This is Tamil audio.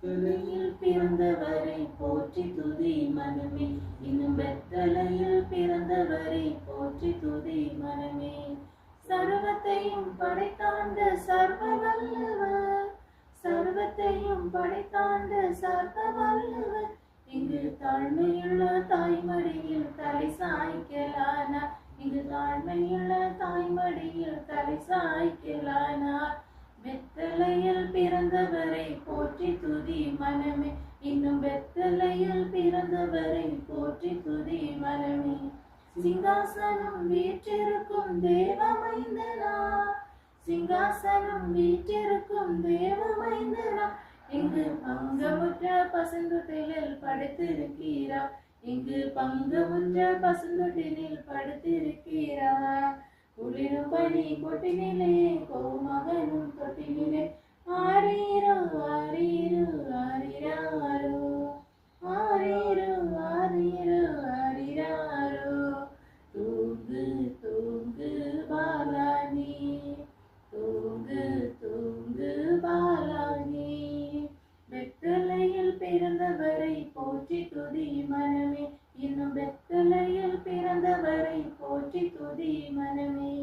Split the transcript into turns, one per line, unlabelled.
பெத்தலையில் பிறந்தவரை போற்றி துதி மனமே. இன்னும் பெத்தலையில் பிறந்தவரை போற்றி துதி மனமே. சர்வத்தையும் படைத்தாண்ட சர்வ வல்லவர், சர்வத்தையும் படைத்தாண்ட சர்வ வல்லவர், இங்கு தாழ்மையுள்ள தாய்மடியில் தலை சாய்க்கலானார். இங்கு தாழ்மையுள்ள தாய்மடியில் தலை சாய்க்கலானார். பெத்தலையில் பிறந்தவரை போற்றி துதி மனமே. இன்னும் பெத்தலையில் பிறந்தவரை போற்றி துதி மனமே. சிங்காசனம் வீற்றிருக்கும் தேவமைந்தனா, சிங்காசனம் வீற்றிருக்கும் தேவமைந்தனா, இங்கு பங்கமுற்ற பசுந்தொட்டிலில் படுத்திருக்கிறார். இங்கு பங்கமுற்ற பசுந்தொட்டிலில் படுத்திருக்கிறார். குளிரும் பனி கொட்டினிலே கோமகனும் தொட்டினிலே ஆரீரோ ஆரீரோ ஆரிராரோ, ஆரீரோ ஆரீரோ ஆரிராரோ. தூங்கு தூங்கு பாலானி, தூங்கு தூங்கு பாலானி. பெத்தலையில் பிறந்தவரை போற்றி துதி மனமே. இன்னும் பெத்தலையில் பிறந்தவரை போற்றி துதி மனமே.